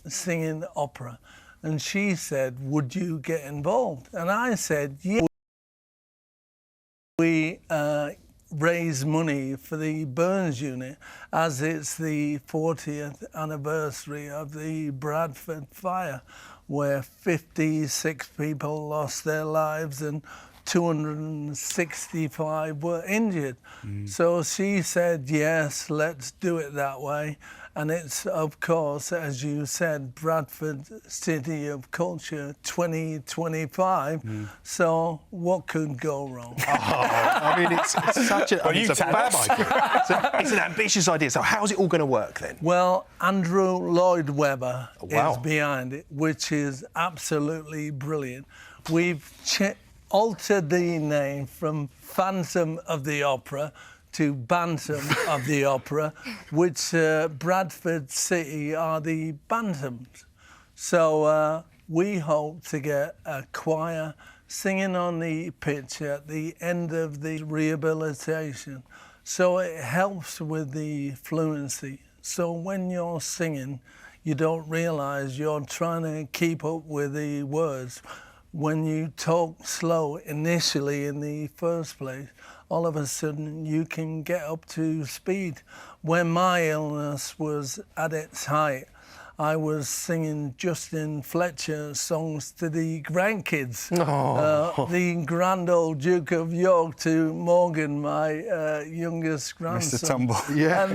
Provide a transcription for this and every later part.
singing opera, and she said, would you get involved? And I said, yeah. We raise money for the Burns unit as it's the 40th anniversary of the Bradford fire, where 56 people lost their lives and 265 were injured. So she said, yes, let's do it that way. And it's, of course, as you said, Bradford City of Culture 2025. So what could go wrong? I mean, it's such a, it's a fab idea. It's an ambitious idea. So how's it all going to work then? Well, Andrew Lloyd Webber is behind it, which is absolutely brilliant. We've altered the name from Phantom of the Opera to Bantam of the Opera, which Bradford City are the Bantams. So we hope to get a choir singing on the pitch at the end of the rehabilitation. So it helps with the fluency. So when you're singing, you don't realise you're trying to keep up with the words. When you talk slow initially in the first place, all of a sudden you can get up to speed. When my illness was at its height, I was singing Justin Fletcher songs to the grandkids. The grand old Duke of York to Morgan, my youngest grandson. Mr. Tumble. Yeah, and,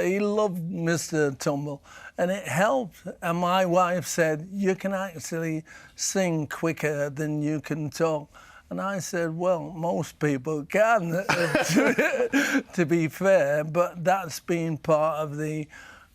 he loved Mr. Tumble. And it helped. And my wife said, you can actually sing quicker than you can talk. And I said, well, most people can, to be fair, but that's been part of the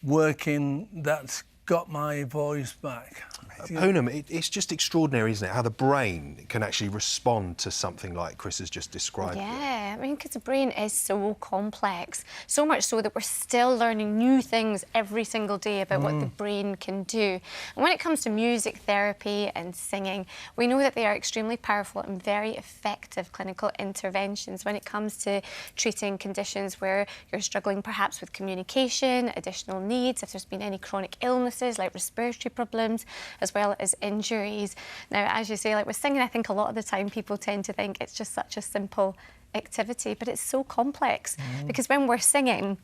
working that's got my voice back. Poonam, it's just extraordinary, isn't it, how the brain can actually respond to something like Chris has just described. Yeah, I mean, because the brain is so complex, so much so that we're still learning new things every single day about what the brain can do. And when it comes to music therapy and singing, we know that they are extremely powerful and very effective clinical interventions when it comes to treating conditions where you're struggling perhaps with communication, additional needs, if there's been any chronic illnesses like respiratory problems, as well as injuries. Now, as you say, like with singing, I think a lot of the time people tend to think it's just such a simple activity, but it's so complex because when we're singing,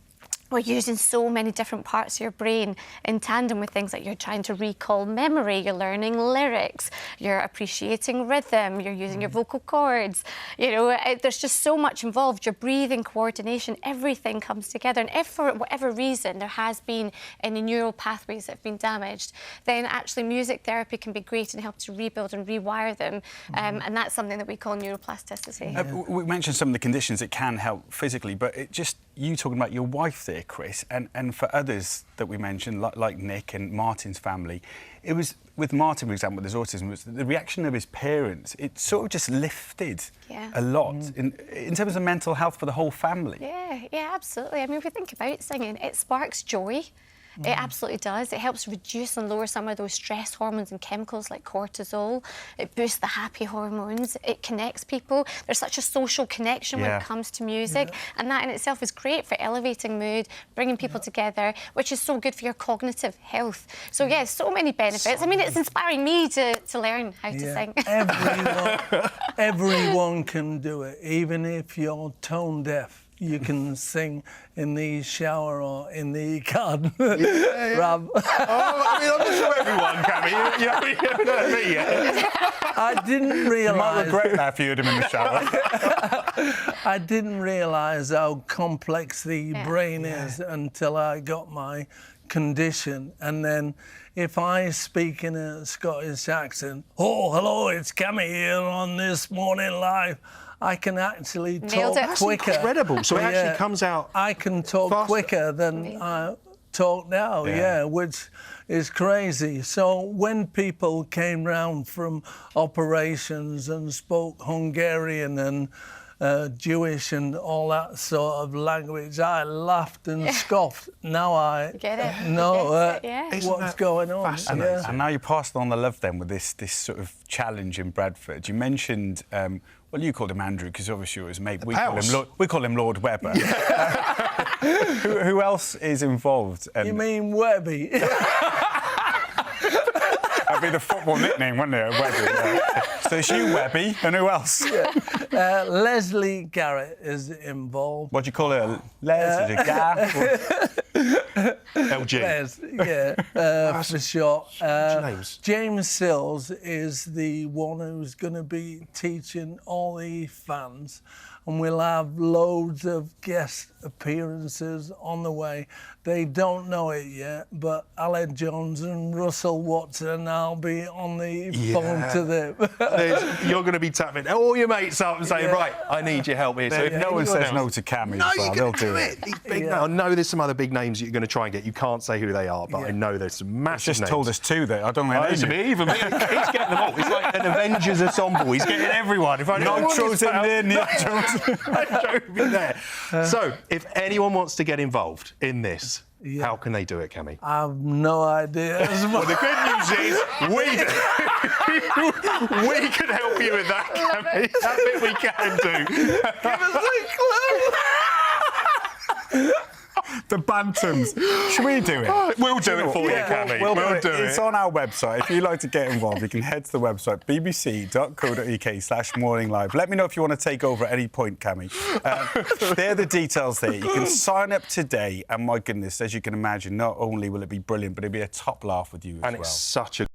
we're using so many different parts of your brain in tandem with things like you're trying to recall memory, you're learning lyrics, you're appreciating rhythm, you're using your vocal cords. You know, there's just so much involved. Your breathing, coordination, everything comes together. And if for whatever reason there has been any neural pathways that have been damaged, then actually music therapy can be great and help to rebuild and rewire them. And that's something that we call neuroplasticity. We mentioned some of the conditions that can help physically, but it just, you talking about your wife there, Chris, and for others that we mentioned, like Nick and Martin's family, it was, with Martin, for example, with his autism, was the reaction of his parents, it sort of just lifted a lot in terms of mental health for the whole family. Yeah, absolutely. I mean, if we think about it, singing, it sparks joy. It absolutely does. It helps reduce and lower some of those stress hormones and chemicals like cortisol. It boosts the happy hormones. It connects people. There's such a social connection when it comes to music. And that in itself is great for elevating mood, bringing people together, which is so good for your cognitive health. So, yeah, so many benefits. I mean, it's inspiring me to learn how to sing. Everyone can do it, even if you're tone deaf. You can sing in the shower or in the garden. Rob. I mean, I'm not sure everyone can. You haven't heard me yet. I didn't realise... You might regret that if you heard him in the shower. I didn't realise how complex the brain is until I got my condition. And then if I speak in a Scottish accent, oh, hello, it's Cammy here on This Morning Live, I can actually talk quicker. That's incredible. So it actually comes out I can talk faster. Quicker than I talk now, which is crazy. So when people came round from operations and spoke Hungarian and Jewish and all that sort of language, I laughed and scoffed. Now I know what's going on. And now you're passing on the love then with this sort of challenge in Bradford. You mentioned, Well, you called him Andrew because obviously it was mate. We Pals. call him Lord Webber. Who else is involved? You mean Webby? That'd be the football nickname, wouldn't it? Webby. Yeah. So it's you, Webby, and who else? Leslie Garrett is involved. What do you call it? Les? Is it Gaff? LG. Les, yeah, for short. names. James Sills is the one who's going to be teaching all the fans, and we'll have loads of guest appearances on the way. They don't know it yet, but Aled Jones and Russell Watson, I'll be on the phone to them. You're going to be tapping all your mates up and saying, right, I need your help here. So if No one anyone says else- no to Cammy No, as well. you They'll can do it. These big names. I know there's some other big names that you're going to try and get. You can't say who they are, but I know there's some massive Just names. told us two that I don't know. It's me, even me. He's getting them all. It's like an Avengers ensemble. He's getting everyone. If I Nitro's in there, Nitro's. Nitro would be there. So, if anyone wants to get involved in this, how can they do it, Cammy? I have no idea. Well, the good news is we can help you with that, Cammy. That bit we can do. Give us a clue. The Bantams. Should we do it? We'll do it for you, Cammy. We'll do it. It's on our website. If you'd like to get involved, you can head to the website, bbc.co.uk/morninglive. Let me know if you want to take over at any point, Cammy. They're the details there. You can sign up today, and my goodness, as you can imagine, not only will it be brilliant, but it'll be a top laugh with you as well. And it's such a